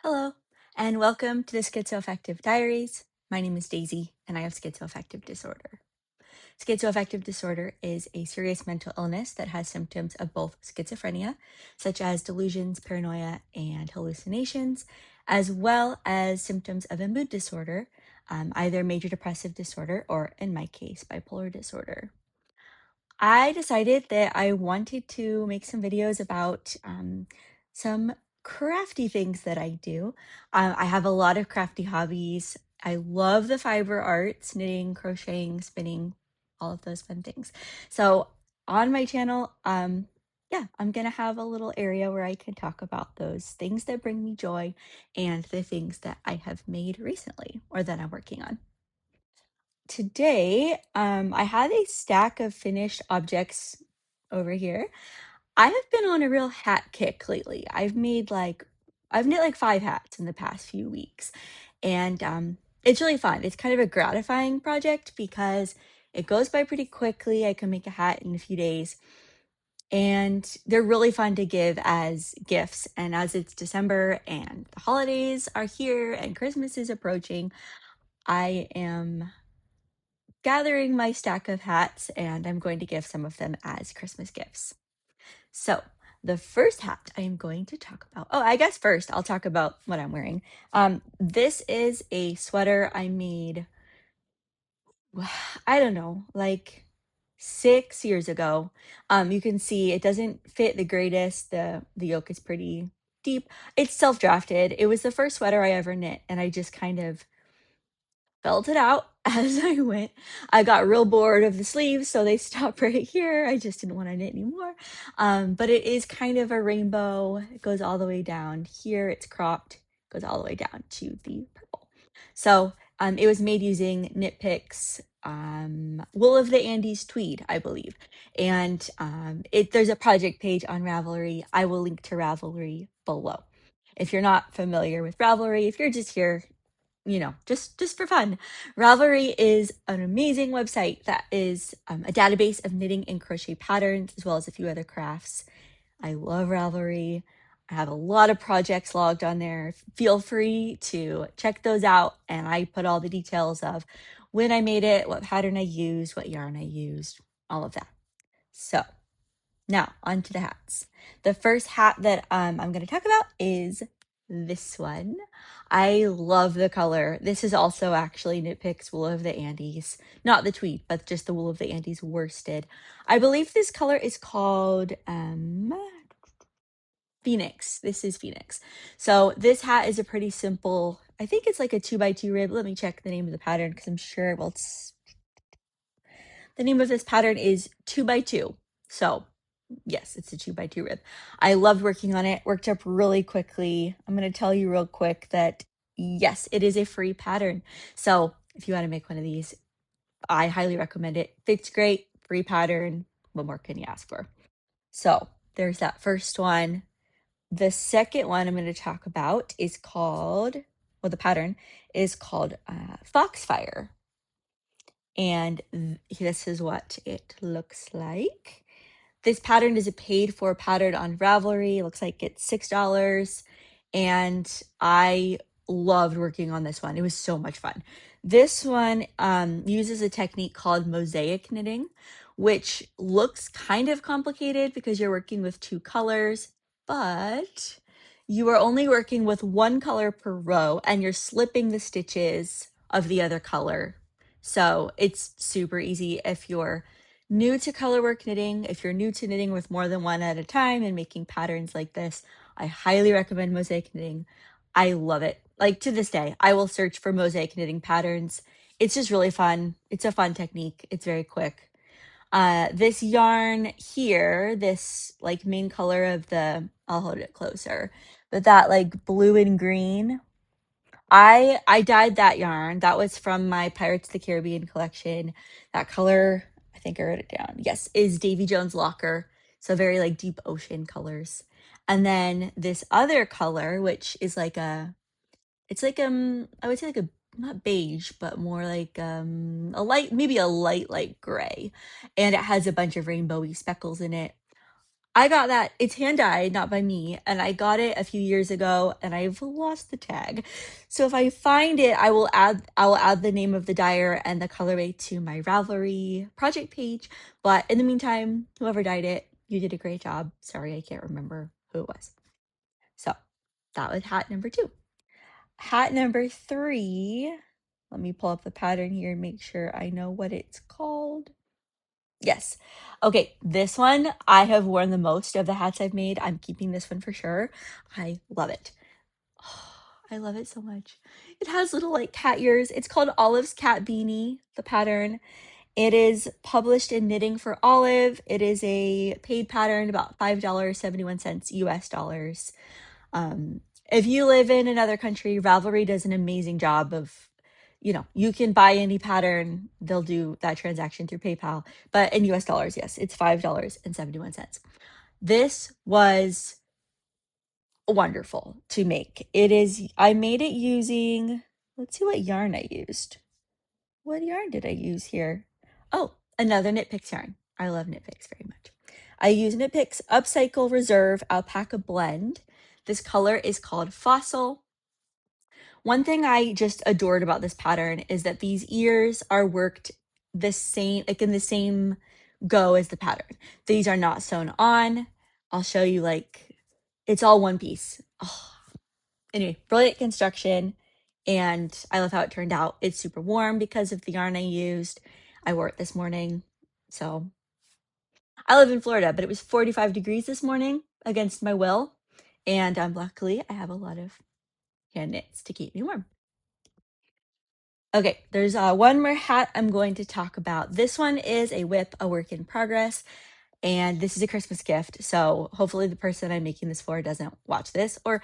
Hello, and welcome to the Schizoaffective Diaries. My name is Daisy, and I have schizoaffective disorder. Schizoaffective disorder is a serious mental illness that has symptoms of both schizophrenia, such as delusions, paranoia, and hallucinations, as well as symptoms of a mood disorder, either major depressive disorder or, in my case, bipolar disorder. I decided that I wanted to make some videos about some crafty things that I do. I have a lot of crafty hobbies. I love the fiber arts, knitting, crocheting, spinning, all of those fun things. So on my channel, yeah, I'm gonna have a little area where I can talk about those things that bring me joy and the things that I have made recently or that I'm working on. Today, I have a stack of finished objects over here. I have been on a real hat kick lately. I've knit like 5 hats in the past few weeks, and it's really fun. It's kind of a gratifying project because it goes by pretty quickly. I can make a hat in a few days, and they're really fun to give as gifts. And as it's December and the holidays are here and Christmas is approaching, I am gathering my stack of hats and I'm going to give some of them as Christmas gifts. So, the first hat I am going to talk about. Oh, I guess first I'll talk about what I'm wearing. This is a sweater I made, I don't know, like 6 years ago. You can see it doesn't fit the greatest. The yoke is pretty deep. It's self-drafted. It was the first sweater I ever knit, and I just kind of felt it out as I went. I got real bored of the sleeves, so they stopped right here. I just didn't want to knit anymore. But it is kind of a rainbow. It goes all the way down here. It's cropped, goes all the way down to the purple. So it was made using Knit Picks Wool of the Andes tweed, I believe. And there's a project page on Ravelry. I will link to Ravelry below. If you're not familiar with Ravelry, if you're just here, just for fun. Ravelry is an amazing website that is a database of knitting and crochet patterns, as well as a few other crafts. I love Ravelry. I have a lot of projects logged on there. Feel free to check those out, and I put all the details of when I made it, what pattern I used, what yarn I used, all of that. So now on to the hats. The first hat that I'm going to talk about is this one. I love the color. This is also actually Knit Picks Wool of the Andes. Not the tweed, but just the Wool of the Andes worsted. I believe this color is called Phoenix. This is Phoenix. So this hat is a pretty simple, I think it's like a 2x2 rib. Let me check the name of the pattern because I'm sure, well, the name of this pattern is 2x2. So yes, it's a 2x2 rib. I loved working on it, worked up really quickly. I'm going to tell you real quick that yes, it is a free pattern. So if you want to make one of these, I highly recommend it. Fits great, free pattern. What more can you ask for? So there's that first one. The second one I'm going to talk about is called, well, the pattern is called Foxfire. And this is what it looks like. This pattern is a paid for pattern on Ravelry. It looks like it's $6. And I loved working on this one. It was so much fun. This one uses a technique called mosaic knitting, which looks kind of complicated because you're working with 2 colors, but you are only working with 1 color per row and you're slipping the stitches of the other color. So it's super easy if you're new to colorwork knitting. If you're new to knitting with more than one at a time and making patterns like this, I highly recommend mosaic knitting. I love it. Like to this day, I will search for mosaic knitting patterns. It's just really fun. It's a fun technique. It's very quick. This yarn here, this like main color of I'll hold it closer, but that like blue and green, I dyed that yarn. That was from my Pirates of the Caribbean collection. That color, I think I wrote it down. Yes, is Davy Jones' Locker. So very like deep ocean colors. And then this other color, which is like it's like I would say like a not beige, but more like a light, maybe a light gray. And it has a bunch of rainbowy speckles in it. I got that. It's hand dyed, not by me, and I got it a few years ago, and I've lost the tag. So if I find it, I will add the name of the dyer and the colorway to my Ravelry project page. But in the meantime, whoever dyed it, you did a great job. Sorry, I can't remember who it was. So that was hat number 2. Hat number 3. Let me pull up the pattern here and make sure I know what it's called. Yes. Okay, this one I have worn the most of the hats I've made. I'm keeping this one for sure. I love it. I love it so much. It has little like cat ears. It's called Olive's Cat Beanie, the pattern. It is published in Knitting for Olive. It is a paid pattern, about $5.71 US dollars. If you live in another country, Ravelry does an amazing job of, you can buy any pattern, they'll do that transaction through PayPal. But in US dollars, yes, it's $5.71. This was wonderful to make. I made it using, let's see what yarn I used. What yarn did I use here? Oh, another Knit Picks yarn. I love Knit Picks very much. I use Knit Picks Upcycle Reserve Alpaca Blend. This color is called Fossil. One thing I just adored about this pattern is that these ears are worked the same, like in the same go as the pattern. These are not sewn on. I'll show you, like, it's all one piece. Oh. Anyway, brilliant construction, and I love how it turned out. It's super warm because of the yarn I used. I wore it this morning. So I live in Florida, but it was 45 degrees this morning against my will. And luckily, I have a lot of hand knits to keep me warm. Okay, there's one more hat I'm going to talk about. This one is a whip, a work in progress, and this is a Christmas gift. So hopefully the person I'm making this for doesn't watch this, or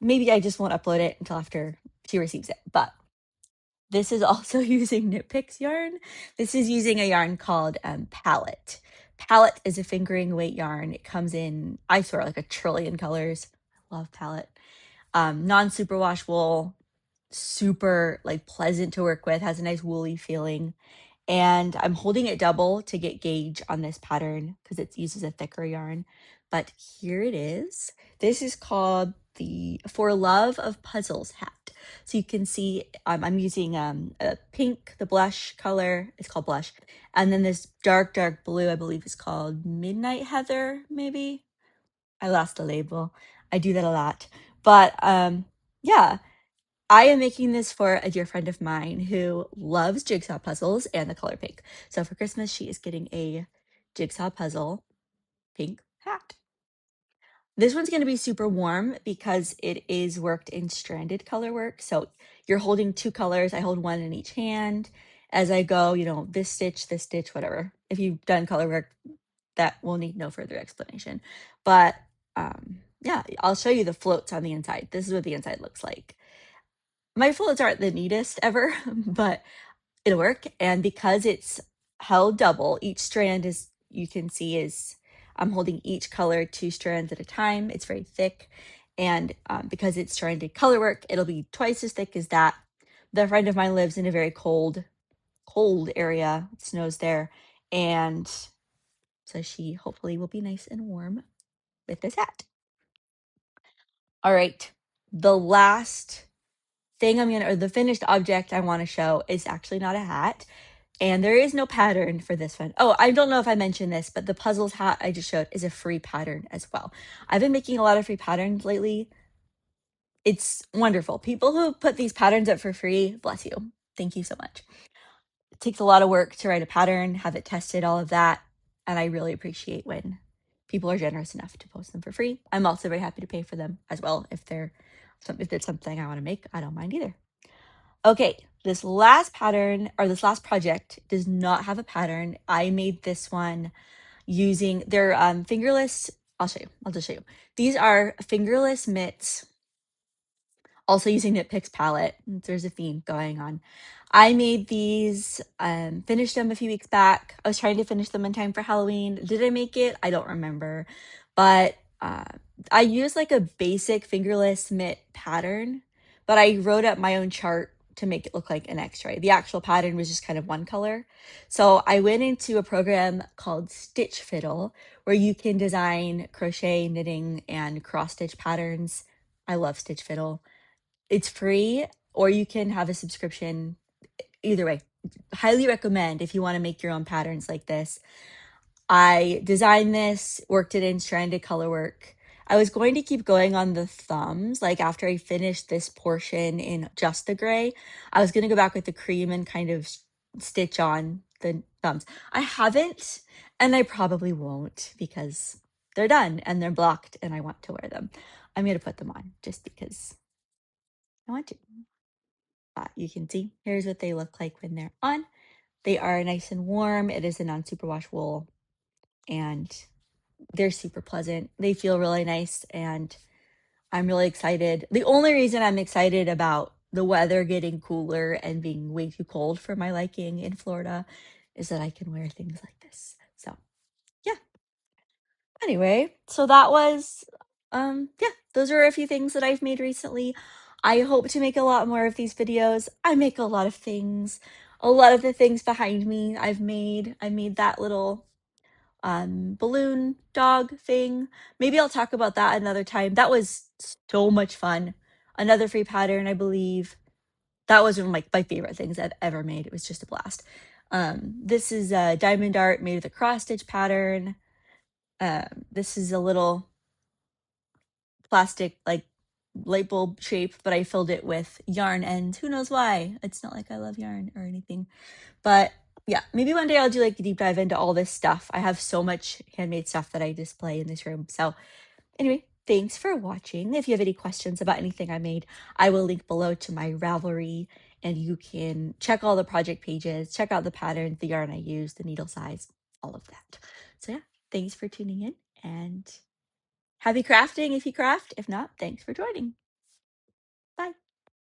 maybe I just won't upload it until after she receives it. But this is also using Knit Picks yarn. This is using a yarn called Palette. Palette is a fingering weight yarn. It comes in, I swear, like a trillion colors. I love Palette. Non-superwash wool, super like pleasant to work with, has a nice woolly feeling. And I'm holding it double to get gauge on this pattern because it uses a thicker yarn. But here it is. This is called the For Love of Puzzles hat. So you can see I'm using a pink, the blush color. It's called blush. And then this dark, dark blue, I believe is called Midnight Heather, maybe. I lost the label. I do that a lot. But yeah, I am making this for a dear friend of mine who loves jigsaw puzzles and the color pink. So for Christmas, she is getting a jigsaw puzzle pink hat. This one's going to be super warm because it is worked in stranded color work. So you're holding 2 colors. I hold one in each hand. As I go, this stitch, whatever. If you've done color work, that will need no further explanation. But yeah, I'll show you the floats on the inside. This is what the inside looks like. My floats aren't the neatest ever, but it'll work. And because it's held double, each strand is, you can see, is I'm holding each color 2 strands at a time. It's very thick. And because it's stranded color work, it'll be twice as thick as that. The friend of mine lives in a very cold area. It snows there. And so she hopefully will be nice and warm with this hat. All right. The last thing or the finished object I want to show is actually not a hat. And there is no pattern for this one. Oh, I don't know if I mentioned this, but the puzzles hat I just showed is a free pattern as well. I've been making a lot of free patterns lately. It's wonderful. People who put these patterns up for free, bless you. Thank you so much. It takes a lot of work to write a pattern, have it tested, all of that. And I really appreciate when people are generous enough to post them for free. I'm also very happy to pay for them as well. If it's something I want to make, I don't mind either. Okay, this last pattern, or this last project, does not have a pattern. I made this one using their fingerless. I'll show you. I'll just show you. These are fingerless mitts, also using Knit Picks palette. There's a theme going on. I made these, finished them a few weeks back. I was trying to finish them in time for Halloween. Did I make it? I don't remember. But I used like a basic fingerless mitt pattern, but I wrote up my own chart to make it look like an x-ray. The actual pattern was just kind of one color. So I went into a program called Stitch Fiddle where you can design crochet, knitting, and cross stitch patterns. I love Stitch Fiddle. It's free, or you can have a subscription. Either way, highly recommend if you want to make your own patterns like this. I designed this, worked it in stranded color work. I was going to keep going on the thumbs. Like after I finished this portion in just the gray, I was going to go back with the cream and kind of stitch on the thumbs. I haven't, and I probably won't because they're done and they're blocked and I want to wear them. I'm going to put them on just because I want to. You can see, here's what they look like when they're on. They are nice and warm. It is a non-superwash wool and they're super pleasant. They feel really nice and I'm really excited. The only reason I'm excited about the weather getting cooler and being way too cold for my liking in Florida is that I can wear things like this. So, yeah. Anyway, so that was yeah, those are a few things that I've made recently. I hope to make a lot more of these videos. I make a lot of things. A lot of the things behind me I've made. I made that little balloon dog thing. Maybe I'll talk about that another time. That was so much fun. Another free pattern, I believe. That was one of my favorite things I've ever made. It was just a blast. This is a diamond art made with a cross stitch pattern. This is a little plastic like light bulb shape, but I filled it with yarn ends. Who knows why? It's not like I love yarn or anything. But yeah, maybe one day I'll do like a deep dive into all this stuff. I have so much handmade stuff that I display in this room. So anyway, thanks for watching. If you have any questions about anything I made, I will link below to my Ravelry and you can check all the project pages, check out the patterns, the yarn I use, the needle size, all of that. So yeah, thanks for tuning in and happy crafting if you craft. If not, thanks for joining. Bye.